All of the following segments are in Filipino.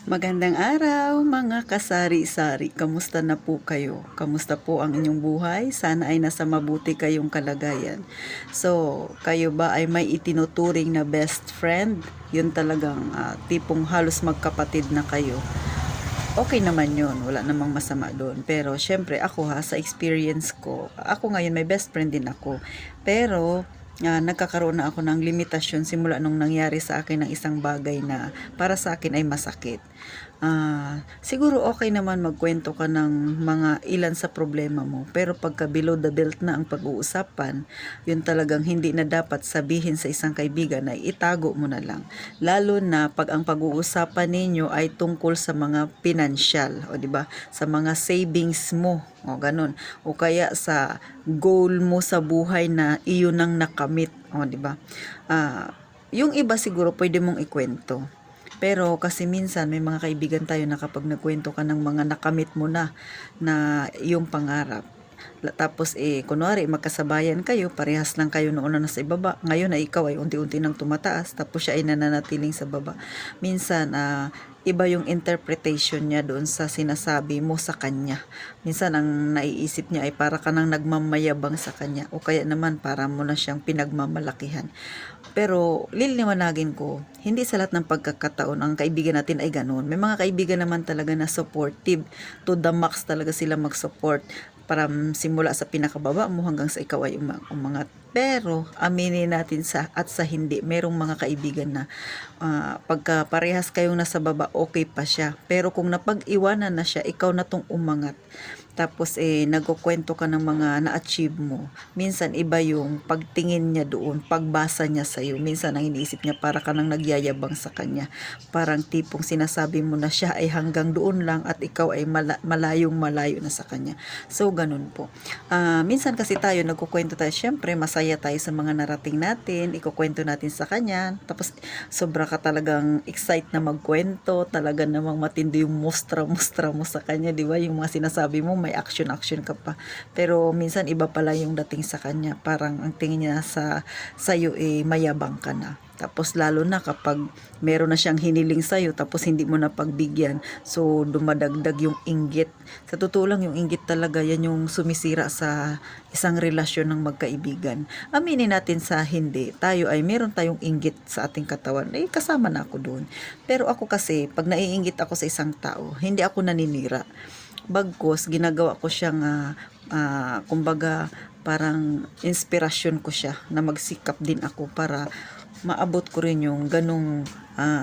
Magandang araw mga kasari-sari. Kamusta na po kayo? Kamusta po ang inyong buhay? Sana ay nasa mabuti kayong kalagayan. So, kayo ba ay may itinuturing na best friend? Yun talagang tipong halos magkapatid na kayo. Okay naman yun, wala namang masama doon. Pero syempre ako sa experience ko, ako ngayon may best friend din ako. Pero nagkakaroon na ako ng limitasyon simula nung nangyari sa akin ng isang bagay na para sa akin ay masakit. Siguro okay naman magkwento ka ng mga ilan sa problema mo, pero pagka below the belt na ang pag-uusapan, yun talagang hindi na dapat sabihin sa isang kaibigan ay itago mo na lang. Lalo na pag ang pag-uusapan ninyo ay tungkol sa mga pinansyal, o di ba? Sa mga savings mo, o ganun. O kaya sa goal mo sa buhay na iyon ang nakamit, o di ba? Yung iba siguro pwede mong ikwento. Pero kasi minsan may mga kaibigan tayo na kapag nagkwento ka ng mga nakamit mo na iyong pangarap, tapos kunwari magkasabayan kayo, parehas lang kayo noon na nasa ibaba, ngayon ay ikaw ay unti-unti nang tumataas, tapos siya ay nananatiling sa baba. Minsan iba yung interpretation niya doon sa sinasabi mo sa kanya. Minsan ang naiisip niya ay para ka nang nagmamayabang sa kanya, o kaya naman para mo na siyang pinagmamalakihan. Pero liliwanagin ko, hindi sa lahat ng pagkakataon ang kaibigan natin ay ganoon. May mga kaibigan naman talaga na supportive, to the max talaga sila mag-support para simula sa pinakababa mo hanggang sa ikaw ay umangat. Pero aminin natin sa hindi, merong mga kaibigan na pagka parehas kayong nasa baba, okay pa siya. Pero kung napag-iwanan na siya, ikaw na tong umangat. Tapos nagkukwento ka ng mga na-achieve mo. Minsan iba yung pagtingin niya doon, pagbasa niya sa iyo. Minsan ang iniisip niya para ka nang nagyayabang sa kanya. Parang tipong sinasabi mo na siya ay hanggang doon lang at ikaw ay malayong malayo na sa kanya. So ganun po. Minsan kasi tayo nagkukwento tayo, syempre masaya tayo sa mga narating natin, ikukwento natin sa kanya. Tapos sobra ka talagang excite na magkwento, talaga namang matindi yung mustra-mustra mo sa kanya, di ba? Yung mga sinasabi mo, may action-action ka pa. Pero minsan iba pala yung dating sa kanya. Parang ang tingin niya sa'yo mayabang ka na. Tapos lalo na kapag meron na siyang hiniling sa'yo tapos hindi mo na pagbigyan. So dumadagdag yung inggit. Sa totoo lang yung inggit talaga yan yung sumisira sa isang relasyon ng magkaibigan. Aminin natin sa hindi, tayo ay meron tayong inggit sa ating katawan. Kasama na ako doon. Pero ako kasi, pag naiinggit ako sa isang tao, hindi ako naninira. Bagkus ginagawa ko siyang kumbaga parang inspirasyon ko siya na magsikap din ako para maabot ko rin yung ganong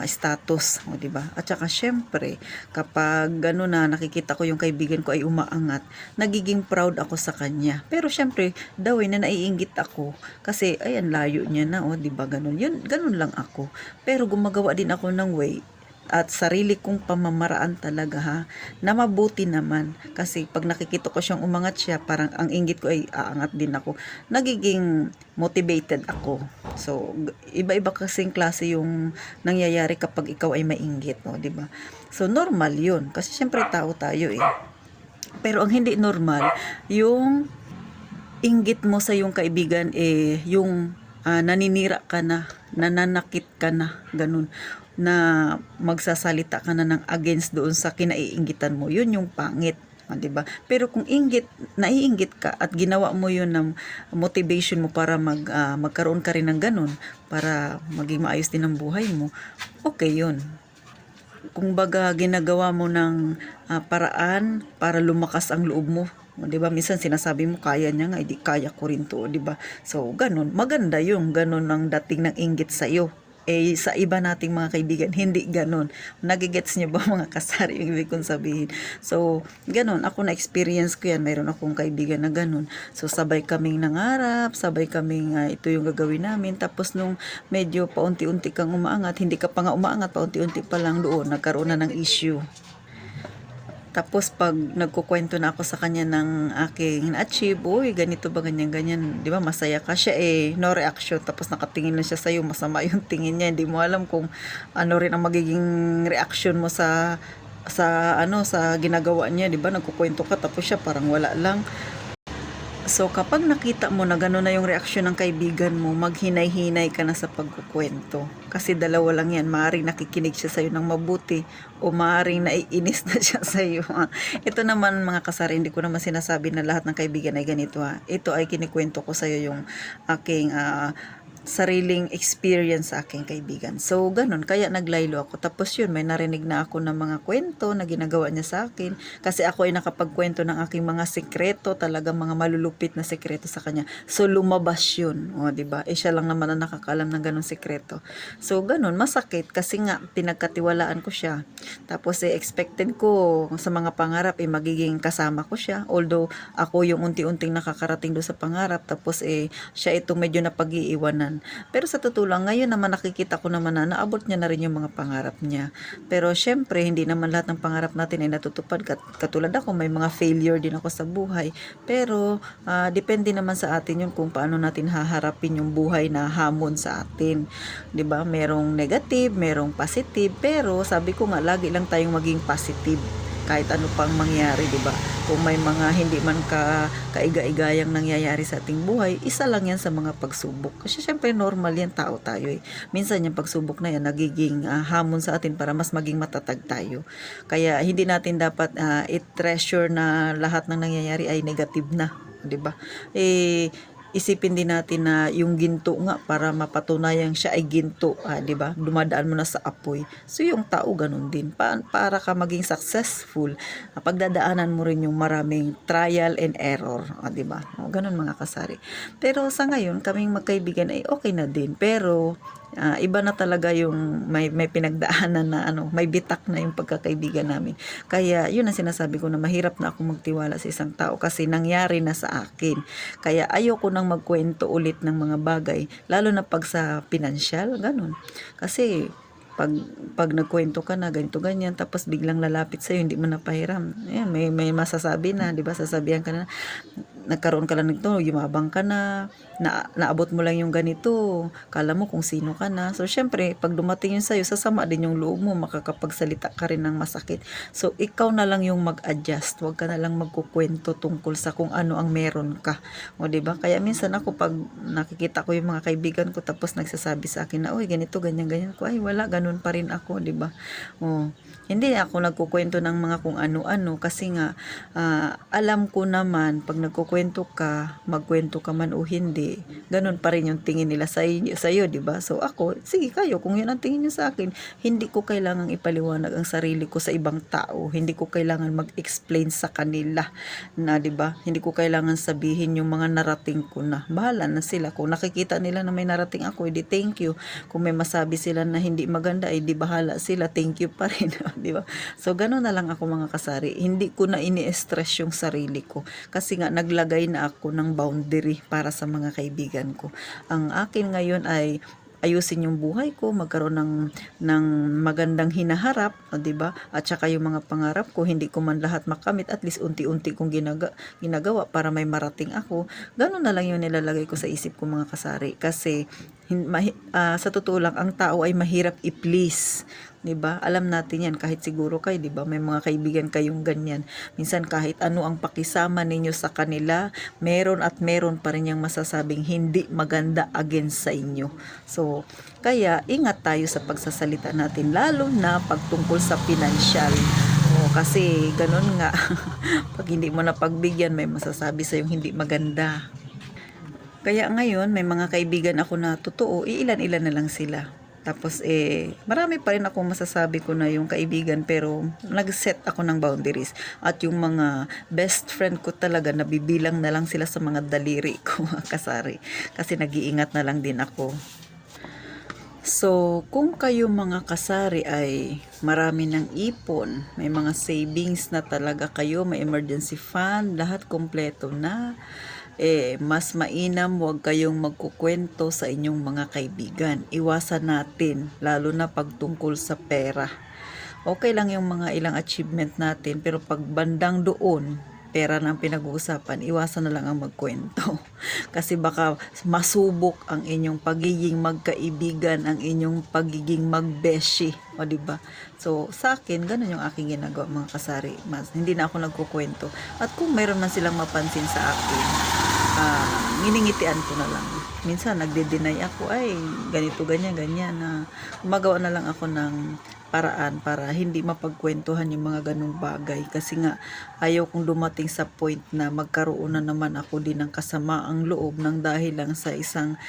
status, o di ba? At saka syempre, kapag gano'n na nakikita ko yung kaibigan ko ay umaangat, nagiging proud ako sa kanya. Pero syempre, daw na naiinggit ako kasi ayan layo niya na, o di ba? Ganun. Yun, ganun lang ako. Pero gumagawa din ako ng way at sarili kong pamamaraan talaga na mabuti naman, kasi pag nakikita ko siyang umangat siya, parang ang inggit ko ay aangat din ako, nagiging motivated ako. So iba-iba kasing klase yung nangyayari kapag ikaw ay mainggit, no, di ba? So normal yun kasi syempre tao tayo pero ang hindi normal yung inggit mo sa yung kaibigan yung naninira ka na, nananakit ka na, ganun, na magsasalita ka na ng against doon sa kinaiinggitan mo, yun yung pangit. 'Di ba? Pero kung naiinggit ka at ginawa mo yun ng motivation mo para magkaroon ka rin ng ganun, para maging maayos din ang buhay mo, okay yun. Kung baga ginagawa mo ng paraan para lumakas ang loob mo, 'di ba? Minsan sinasabi mo kaya niya nga, hindi kaya ko rin 'to, 'di ba? So ganun, maganda yung ganun ang dating ng inggit sa iyo. Sa iba nating mga kaibigan, hindi ganun. Nagigets niyo ba mga kasari yung ibig kong sabihin? So, ganun. Ako na-experience ko yan. Mayroon akong kaibigan na ganun. So, sabay kaming nangarap, sabay kaming ito yung gagawin namin. Tapos nung medyo paunti-unti kang umaangat, hindi ka pa nga umaangat, paunti-unti pa lang doon, nagkaroon na ng issue. Tapos pag nagkukwento na ako sa kanya ng aking achieve, uy, ganito ba, ganyan, ganyan, di ba, masaya ka siya no reaction, tapos nakatingin lang siya sa'yo, masama yung tingin niya, hindi mo alam kung ano rin ang magiging reaction mo sa ginagawa niya, di ba, nagkukwento ka, tapos siya parang wala lang. So kapag nakita mo na gano'n na yung reaksyon ng kaibigan mo, maghinay-hinay ka na sa pagkukwento. Kasi dalawa lang yan, maaaring nakikinig siya sa'yo ng mabuti o maaaring naiinis na siya sa'yo. Ito naman mga kasari, hindi ko naman sinasabi na lahat ng kaibigan ay ganito ha. Ito ay kinikwento ko sa'yo yung aking sariling experience sa aking kaibigan. So, ganun. Kaya naglaylo ako. Tapos yun, may narinig na ako ng mga kwento na ginagawa niya sa akin. Kasi ako ay nakapagkwento ng aking mga sekreto, talaga mga malulupit na sekreto sa kanya. So, lumabas yun. O, diba? Eh, siya lang naman ang nakakalam ng ganun sekreto. So, ganun. Masakit kasi nga, pinagkatiwalaan ko siya. Tapos, expected ko sa mga pangarap, magiging kasama ko siya. Although, ako yung unti-unting nakakarating doon sa pangarap. Tapos, siya itong medyo napag-iiwanan. Pero sa totoo lang, ngayon naman nakikita ko naman na naabot niya na rin yung mga pangarap niya. Pero syempre, hindi naman lahat ng pangarap natin ay natutupad. Katulad ako, may mga failure din ako sa buhay. Pero, depende naman sa atin yun kung paano natin haharapin yung buhay na hamon sa atin. 'Di ba? Merong negative, merong positive. Pero, sabi ko nga, lagi lang tayong maging positive kahit ano pang mangyari, 'di ba? Kung may mga hindi man kaiga-igayang nangyayari sa ating buhay, isa lang 'yan sa mga pagsubok. Kasi syempre normal 'yan, tao tayo eh. Minsan yung pagsubok na 'yan nagiging hamon sa atin para mas maging matatag tayo. Kaya hindi natin dapat i-treasure na lahat ng nangyayari ay negative na, 'di ba? Isipin din natin na yung ginto nga para mapatunayan siya ay ginto, 'di ba? Dumadaan mo na sa apoy. So yung tao ganun din. Para ka maging successful, pagdadaanan mo rin yung maraming trial and error, 'di ba? Ganun mga kasari. Pero sa ngayon, kaming magkaibigan ay okay na din. Pero iba na talaga yung may pinagdaanan na may bitak na yung pagkakaibigan namin. Kaya yun ang sinasabi ko na mahirap na ako magtiwala sa isang tao kasi nangyari na sa akin. Kaya ayoko nang magkwento ulit ng mga bagay, lalo na pag sa pinansyal, ganun. Kasi pag nagkwento ka na ganito ganyan tapos biglang lalapit sa hindi mo napahiram, ayan, may masasabi na, 'di ba? Sasabihan ka na, nagkaroon ka lang nito, yumabang ka na, naabot mo lang yung ganito, kala mo kung sino ka na. So, syempre, pag dumating yun sa'yo, sasama din yung loob mo, makakapagsalita ka rin ng masakit. So, ikaw na lang yung mag-adjust, huwag ka na lang magkukwento tungkol sa kung ano ang meron ka. O, diba? Kaya minsan ako, pag nakikita ko yung mga kaibigan ko, tapos nagsasabi sa akin na, uy, ganito, ganyan, ganyan ko, ay, wala, ganun pa rin ako, diba? O, hindi ako nagkukwento ng mga kung ano-ano kasi nga, alam ko naman, pag nagkukwento ka, magkwento ka man o hindi, ganun pa rin yung tingin nila sa iyo, di ba? So ako, sige kayo, kung yun ang tingin niyo sa akin, hindi ko kailangang ipaliwanag ang sarili ko sa ibang tao, hindi ko kailangan mag-explain sa kanila na, di ba? Hindi ko kailangan sabihin yung mga narating ko na. Bahala na sila. Kung nakikita nila na may narating ako, edi thank you. Kung may masabi sila na hindi maganda, edi bahala sila, thank you pa rin. Di ba? So, gano'n na lang ako mga kasari. Hindi ko na ini-stress yung sarili ko. Kasi nga, naglagay na ako ng boundary para sa mga kaibigan ko. Ang akin ngayon ay ayusin yung buhay ko, magkaroon ng magandang hinaharap, 'di ba? At saka yung mga pangarap ko, hindi ko man lahat makamit, at least unti-unti kong ginagawa para may marating ako. Gano'n na lang yung nilalagay ko sa isip ko mga kasari. Kasi sa totoo lang, ang tao ay mahirap i-please. 'Di ba? Alam natin 'yan kahit siguro kayo, 'di ba? May mga kaibigan kayong ganyan. Minsan kahit ano ang pakisama ninyo sa kanila, meron at meron pa rin yang masasabing hindi maganda against sa inyo. So, kaya ingat tayo sa pagsasalita natin, lalo na pagtungkol sa pinansyal. Kasi ganun nga, pag hindi mo na pagbigyan, may masasabi sa yung hindi maganda. Kaya ngayon, may mga kaibigan ako na totoo, iilan-ilan na lang sila. Tapos marami pa rin akong masasabi ko na yung kaibigan, pero nag-set ako ng boundaries. At yung mga best friend ko talaga, nabibilang na lang sila sa mga daliri ko, kasari. Kasi nag-iingat na lang din ako. So, kung kayo mga kasari ay marami ng ipon, may mga savings na talaga kayo, may emergency fund, lahat kompleto na, mas mainam huwag kayong magkukwento sa inyong mga kaibigan. Iwasan natin, lalo na pagtungkol sa pera. Okay lang yung mga ilang achievement natin, pero pag bandang doon, pera na ang pinag-uusapan, iwasan na lang ang magkwento. Kasi baka masubok ang inyong pagiging magkaibigan, ang inyong pagiging magbeshi. O, diba? So, sa akin, ganun yung aking ginagawa mga kasari. Hindi na ako nagkukwento. At kung mayroon man silang mapansin sa akin, nginingitian ko na lang. Minsan nagde-deny ako, ay ganito, ganyan, ganyan, na gumagawa na lang ako ng paraan para hindi mapagkwentuhan yung mga ganong bagay, kasi nga ayaw kong dumating sa point na magkaroon na naman ako din ng kasamaang loob ng dahil lang sa isang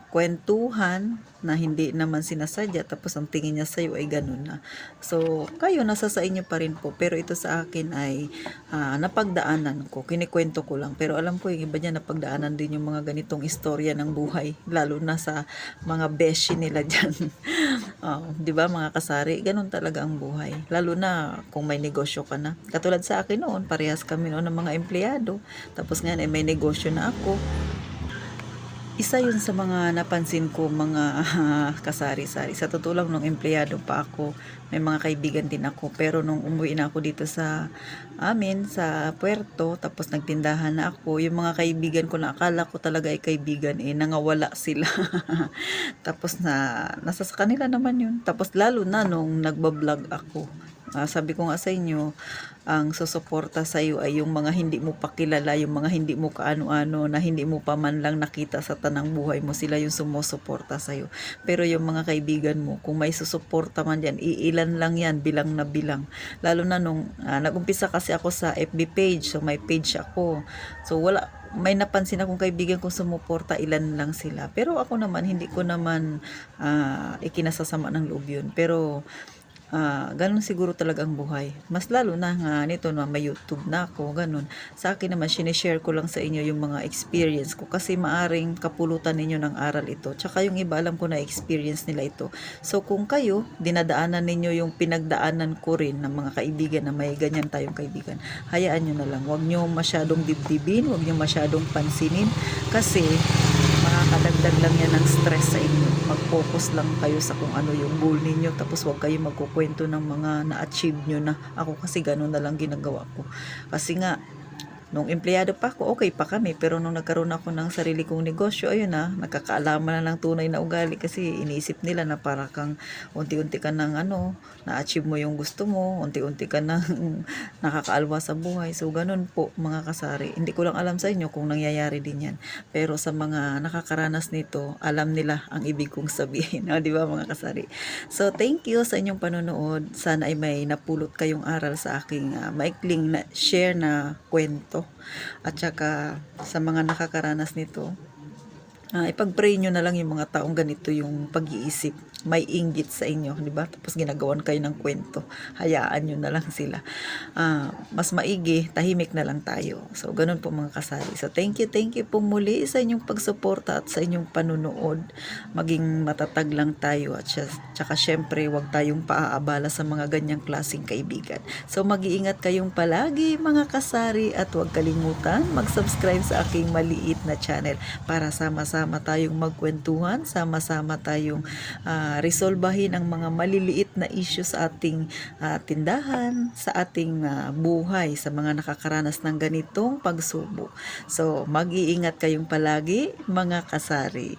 kwentuhan na hindi naman sinasadya, tapos ang tingin niya sa'yo ay ganun na. So kayo, nasa sa inyo pa rin po, pero ito sa akin ay napagdaanan ko, kinikwento ko lang, pero alam ko yung iba niya napagdaanan din yung mga ganitong istorya ng buhay, lalo na sa mga beshi nila dyan. Di ba mga kasari, ganun talaga ang buhay, lalo na kung may negosyo ka na. Katulad sa akin noon, parehas kami noon ng mga empleyado, tapos ngayon may negosyo na ako. Isa yun sa mga napansin ko, mga kasari-sari. Sa totoo lang, nung empleyado pa ako, may mga kaibigan din ako. Pero nung umuwi na ako dito sa amin, sa puerto, tapos nagtindahan na ako, yung mga kaibigan ko na akala ko talaga ay kaibigan, nangawala sila. Tapos nasa sa kanila naman yun. Tapos lalo na nung nagbablog ako. Sabi ko nga sa inyo, ang susuporta sa iyo ay yung mga hindi mo pa kilala, yung mga hindi mo kaano-ano, na hindi mo pa man lang nakita sa tanang buhay mo, sila yung sumusuporta sa iyo. Pero yung mga kaibigan mo, kung may susuporta man yan, iilan lang yan, bilang na bilang. Lalo na nung nag-umpisa kasi ako sa FB page, so may page ako. So may napansin akong kaibigan kong sumuporta, ilan lang sila. Pero ako naman, hindi ko naman ikinasasama ng loob yun. Pero ganun siguro talaga ang buhay. Mas lalo na nga nito na may YouTube na ako, ganun. Sa akin naman, sinishare ko lang sa inyo yung mga experience ko, kasi maaring kapulutan ninyo ng aral ito. Tsaka yung iba, alam ko na experience nila ito. So kung kayo, dinadaanan ninyo yung pinagdaanan ko rin ng mga kaibigan na may ganyan tayong kaibigan, hayaan nyo na lang. Huwag nyo masyadong dibdibin, huwag nyo masyadong pansinin, kasi makakadagdag lang yan ng stress sa inyo. Mag-focus lang kayo sa kung ano yung goal ninyo, tapos huwag kayo magkukwento ng mga na-achieve nyo na. Ako kasi ganun na lang ginagawa ko. Kasi nga, nung empleyado pa ako, okay pa kami. Pero nung nagkaroon ako ng sarili kong negosyo, ayun nakakaalaman na ng tunay na ugali, kasi iniisip nila na para kang unti-unti ka ng na-achieve mo yung gusto mo, unti-unti ka nang nakakaalwa sa buhay. So, ganun po mga kasari. Hindi ko lang alam sa inyo kung nangyayari din yan. Pero sa mga nakakaranas nito, alam nila ang ibig kong sabihin. Di ba mga kasari? So, thank you sa inyong panonood. Sana ay may napulot kayong aral sa aking maikling na share na kwento. At saka sa mga nakakaranas nito, ipag-pray nyo na lang yung mga taong ganito yung pag-iisip, may inggit sa inyo, di ba? Tapos ginagawan kayo ng kwento, hayaan nyo na lang sila. Mas maigi, tahimik na lang tayo. So ganun po mga kasari. So thank you po muli sa inyong pagsuporta at sa inyong panunood. Maging matatag lang tayo, at saka syempre wag tayong paaabala sa mga ganyang klaseng kaibigan. So mag-iingat kayong palagi mga kasari, at huwag kalimutan mag-subscribe sa aking maliit na channel para sama-sama tayong magkwentuhan, sama-sama tayong resolbahin ang mga maliliit na issue sa ating tindahan, sa ating buhay, sa mga nakakaranas ng ganitong pagsubok. So mag-iingat kayong palagi mga kasari.